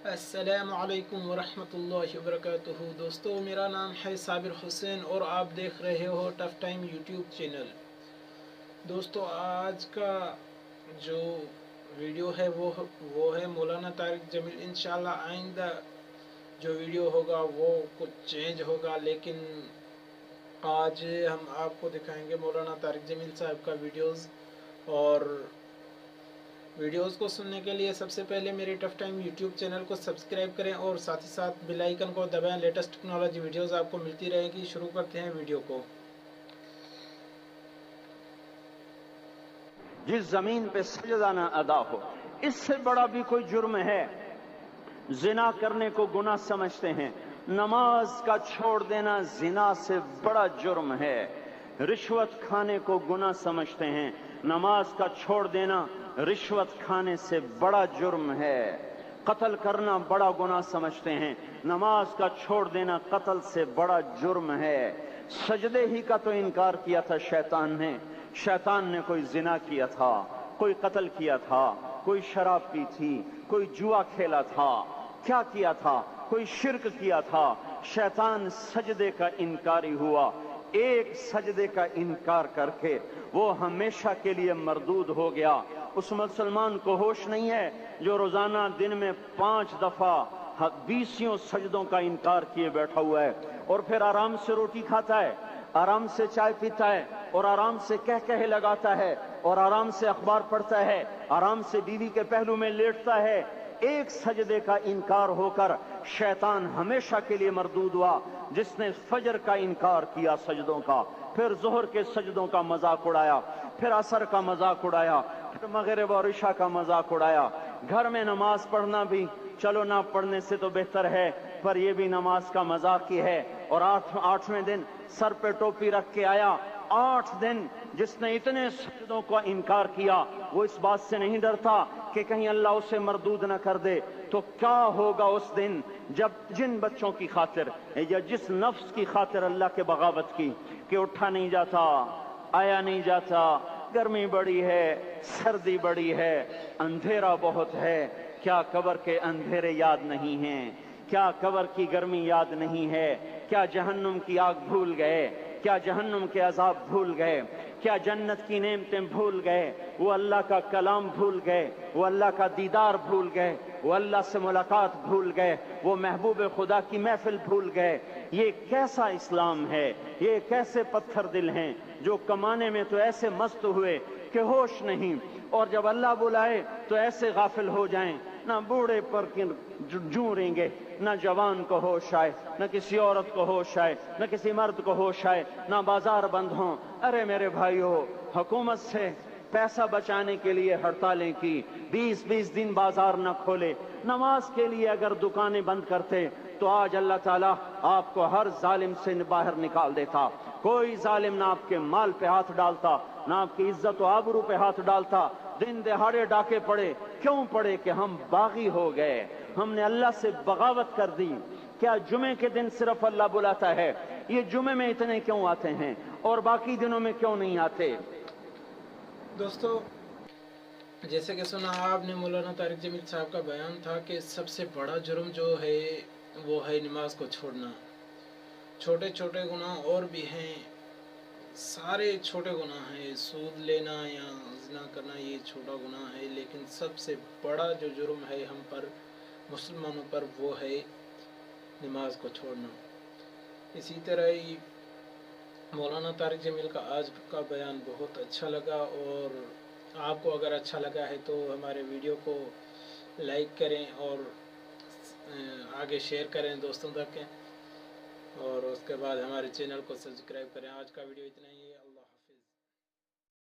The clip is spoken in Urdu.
السلام علیکم ورحمۃ اللہ وبرکاتہ۔ دوستو، میرا نام ہے صابر حسین اور آپ دیکھ رہے ہو ٹف ٹائم یوٹیوب چینل۔ دوستو، آج کا جو ویڈیو ہے وہ ہے مولانا طارق جمیل۔ انشاءاللہ آئندہ جو ویڈیو ہوگا وہ کچھ چینج ہوگا، لیکن آج ہم آپ کو دکھائیں گے مولانا طارق جمیل صاحب کا ویڈیوز۔ اور ویڈیوز کو سننے کے لیے سب سے پہلے میرے ٹف ٹائم یوٹیوب چینل کو سبسکرائب کریں اور ساتھ ہی ساتھ بیل آئیکن کو دبائیں۔ لیٹسٹ ٹیکنالوجی ویڈیوز آپ کو ملتی رہے گی۔ شروع کرتے ہیں ویڈیو کو۔ جس زمین پہ سجدہ نہ ادا ہو، اس سے بڑا بھی کوئی جرم ہے؟ زنا کرنے کو گناہ سمجھتے ہیں، نماز کا چھوڑ دینا زنا سے بڑا جرم ہے۔ رشوت کھانے کو گناہ سمجھتے ہیں، نماز کا چھوڑ دینا رشوت کھانے سے بڑا جرم ہے۔ قتل کرنا بڑا گناہ سمجھتے ہیں، نماز کا چھوڑ دینا قتل سے بڑا جرم ہے۔ سجدے ہی کا تو انکار کیا تھا شیطان نے کوئی زنا کیا تھا، کوئی قتل کیا تھا، کوئی شراب پی تھی، کوئی جوا کھیلا تھا، کیا کیا تھا؟ کوئی شرک کیا تھا۔ شیطان سجدے کا انکاری ہوا، ایک سجدے کا انکار کر کے وہ ہمیشہ کے لیے مردود ہو گیا۔ اس مسلمان کو ہوش نہیں ہے جو روزانہ دن میں 5 دفعہ 20 سجدوں کا انکار کیے بیٹھا ہوا ہے، اور پھر آرام سے روٹی کھاتا ہے، آرام سے چائے پیتا ہے، اور آرام سے کہے لگاتا ہے، اور آرام سے اخبار پڑھتا ہے، آرام سے بیوی کے پہلو میں لیٹتا ہے۔ ایک سجدے کا انکار ہو کر شیطان ہمیشہ کے لیے مردود ہوا۔ جس نے فجر کا انکار کیا سجدوں کا، پھر ظہر کے سجدوں کا مذاق اڑایا، پھر عصر کا مذاق اڑایا، پھر مغرب اور عشاء کا مذاق اڑایا۔ گھر میں نماز پڑھنا بھی چلو نہ پڑھنے سے تو بہتر ہے، پر یہ بھی نماز کا مذاق ہی ہے۔ اور آٹھویں دن سر پہ ٹوپی رکھ کے آیا۔ 8 دن جس نے اتنے سجدوں کا انکار کیا، وہ اس بات سے نہیں ڈرتا کہ کہیں اللہ اسے مردود نہ کر دے۔ تو کیا ہوگا اس دن جب جن بچوں کی خاطر یا جس نفس کی خاطر اللہ کے بغاوت کی کہ اٹھا نہیں جاتا، آیا نہیں جاتا، گرمی بڑی ہے، سردی بڑی ہے، اندھیرا بہت ہے، کیا قبر کے اندھیرے یاد نہیں ہیں؟ کیا قبر کی گرمی یاد نہیں ہے؟ کیا جہنم کی آگ بھول گئے؟ کیا جہنم کے عذاب بھول گئے؟ کیا جنت کی نعمتیں بھول گئے؟ وہ اللہ کا کلام بھول گئے، وہ اللہ کا دیدار بھول گئے، وہ اللہ سے ملاقات بھول گئے، وہ محبوب خدا کی محفل بھول گئے۔ یہ کیسا اسلام ہے؟ یہ کیسے پتھر دل ہیں جو کمانے میں تو ایسے مست ہوئے کہ ہوش نہیں، اور جب اللہ بلائے تو ایسے غافل ہو جائیں، نہ بوڑھے پر جوں رہیں گے، نہ جوان کو ہوش آئے، نہ کسی عورت کو ہوش آئے، نہ کسی مرد کو ہوش آئے، نہ بازار بند ہوں۔ ارے میرے بھائیو، حکومت سے پیسہ بچانے کے لیے ہڑتالیں کی، 20 دن بازار نہ کھولے، نماز کے لیے اگر دکانیں بند کرتے تو آج اللہ تعالیٰ آپ کو ہر ظالم سے باہر نکال دیتا۔ کوئی ظالم نہ آپ کے مال پہ ہاتھ ڈالتا، نہ آپ کی عزت و آبرو پہ ہاتھ ڈالتا۔ دن دہاڑے ڈاکے پڑے، کیوں پڑے؟ کہ ہم باغی ہو گئے، ہم نے اللہ سے بغاوت کر دی۔ کیا جمعے کے دن صرف اللہ بلاتا ہے؟ یہ جمعے میں اتنے کیوں آتے ہیں اور باقی دنوں میں کیوں نہیں آتے؟ دوستو، جیسے کہ سنا آپ نے، مولانا طارق جمیل صاحب کا بیان تھا کہ سب سے بڑا جرم جو ہے وہ ہے نماز کو چھوڑنا۔ چھوٹے چھوٹے گناہ اور بھی ہیں، سارے چھوٹے گناہ ہیں، سود لینا یا زنا کرنا یہ چھوٹا گناہ ہے، لیکن سب سے بڑا جو جرم ہے ہم پر، مسلمانوں پر، وہ ہے نماز کو چھوڑنا۔ اسی طرح ہی مولانا طارق جمیل کا آج کا بیان بہت اچھا لگا، اور آپ کو اگر اچھا لگا ہے تو ہمارے ویڈیو کو لائک کریں اور آگے شیئر کریں دوستوں تک، اور اس کے بعد ہمارے چینل کو سبسکرائب کریں۔ آج کا ویڈیو اتنا ہی ہے۔